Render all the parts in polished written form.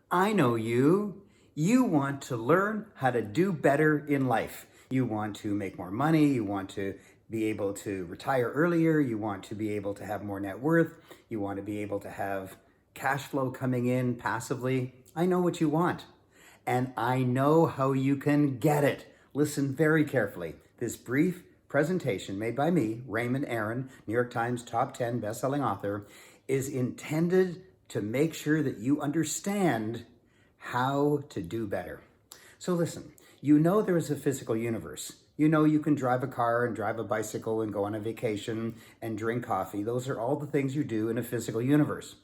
I know you. You want to learn how to do better in life. You want to make more money. You want to be able to retire earlier. You want to be able to have more net worth. You want to be able to have cash flow coming in passively. I know what you want. And I know how you can get it. Listen very carefully. This brief presentation made by me, Raymond Aaron, New York Times top 10 best-selling author, is intended to make sure that you understand how to do better. So listen, you know there is a physical universe. You know you can drive a car and drive a bicycle and go on a vacation and drink coffee. Those are all the things you do in a physical universe.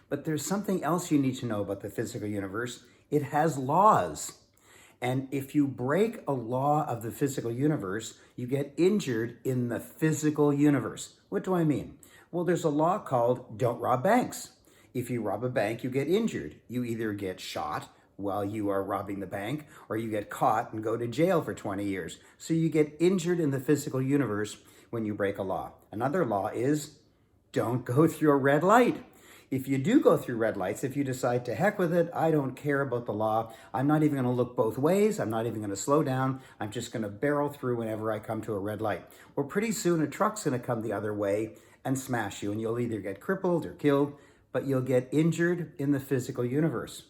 But there's something else you need to know about the physical universe. It has laws. And if you break a law of the physical universe, you get injured in the physical universe. What do I mean? Well, there's a law called don't rob banks. If you rob a bank, you get injured. You either get shot while you are robbing the bank, or you get caught and go to jail for 20 years. So you get injured in the physical universe when you break a law. Another law is don't go through a red light. If you do go through red lights, if you decide to heck with it, I don't care about the law. I'm not even going to look both ways. I'm not even going to slow down. I'm just going to barrel through whenever I come to a red light. Well, pretty soon a truck's going to come the other way and smash you, and you'll either get crippled or killed, but you'll get injured in the physical universe.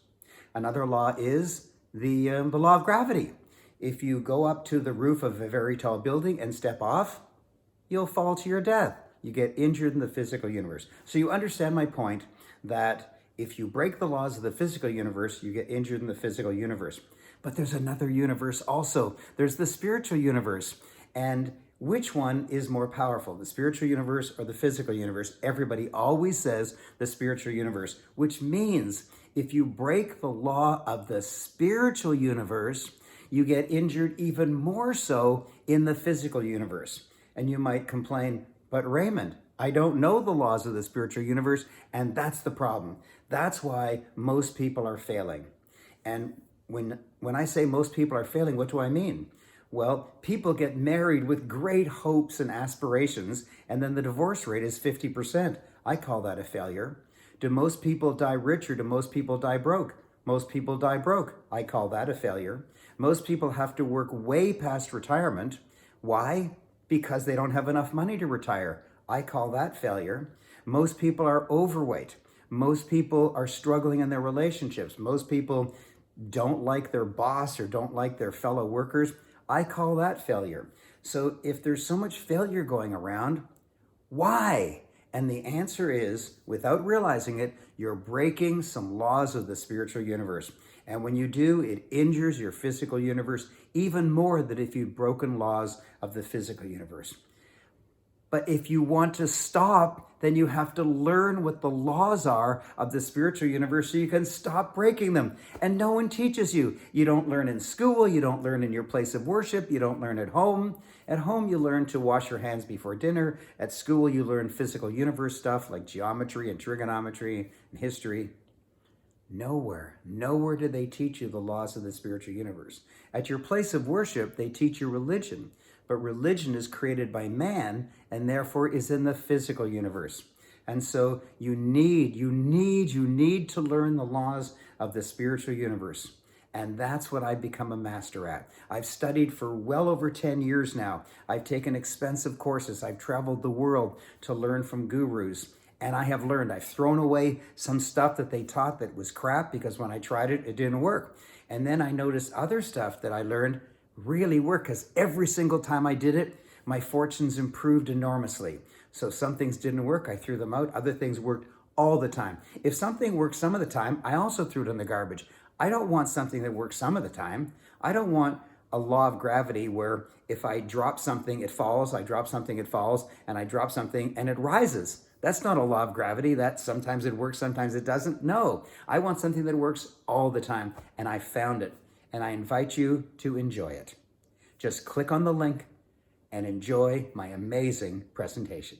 Another law is the law of gravity. If you go up to the roof of a very tall building and step off, you'll fall to your death. You get injured in the physical universe. So you understand my point that if you break the laws of the physical universe, you get injured in the physical universe. But there's another universe also. There's the spiritual universe. And which one is more powerful, the spiritual universe or the physical universe? Everybody always says the spiritual universe, which means if you break the law of the spiritual universe, you get injured even more so in the physical universe. And you might complain, but Raymond, I don't know the laws of the spiritual universe, and that's the problem. That's why most people are failing. And when I say most people are failing, what do I mean? Well, people get married with great hopes and aspirations, and then the divorce rate is 50%. I call that a failure. Do most people die rich or do most people die broke? Most people die broke. I call that a failure. Most people have to work way past retirement. Why? Because they don't have enough money to retire. I call that failure. Most people are overweight. Most people are struggling in their relationships. Most people don't like their boss or don't like their fellow workers. I call that failure. So if there's so much failure going around, why? And the answer is, without realizing it, you're breaking some laws of the spiritual universe. And when you do, it injures your physical universe even more than if you'd broken laws of the physical universe. But if you want to stop, then you have to learn what the laws are of the spiritual universe so you can stop breaking them. And no one teaches you. You don't learn in school. You don't learn in your place of worship. You don't learn at home. At home, you learn to wash your hands before dinner. At school, you learn physical universe stuff like geometry and trigonometry and history. Nowhere do they teach you the laws of the spiritual universe. At your place of worship, they teach you religion. But religion is created by man and therefore is in the physical universe. And so you need to learn the laws of the spiritual universe. And that's what I've become a master at. I've studied for well over 10 years now. I've taken expensive courses. I've traveled the world to learn from gurus. And I have learned. I've thrown away some stuff that they taught that was crap because when I tried it, it didn't work. And then I noticed other stuff that I learned really work because every single time I did it, my fortunes improved enormously. So some things didn't work, I threw them out. Other things worked all the time. If something worked some of the time, I also threw it in the garbage. I don't want something that works some of the time. I don't want a law of gravity where if I drop something, it falls, I drop something, it falls, and I drop something and it rises. That's not a law of gravity. That sometimes it works, sometimes it doesn't. No, I want something that works all the time, and I found it. And I invite you to enjoy it. Just click on the link and enjoy my amazing presentation.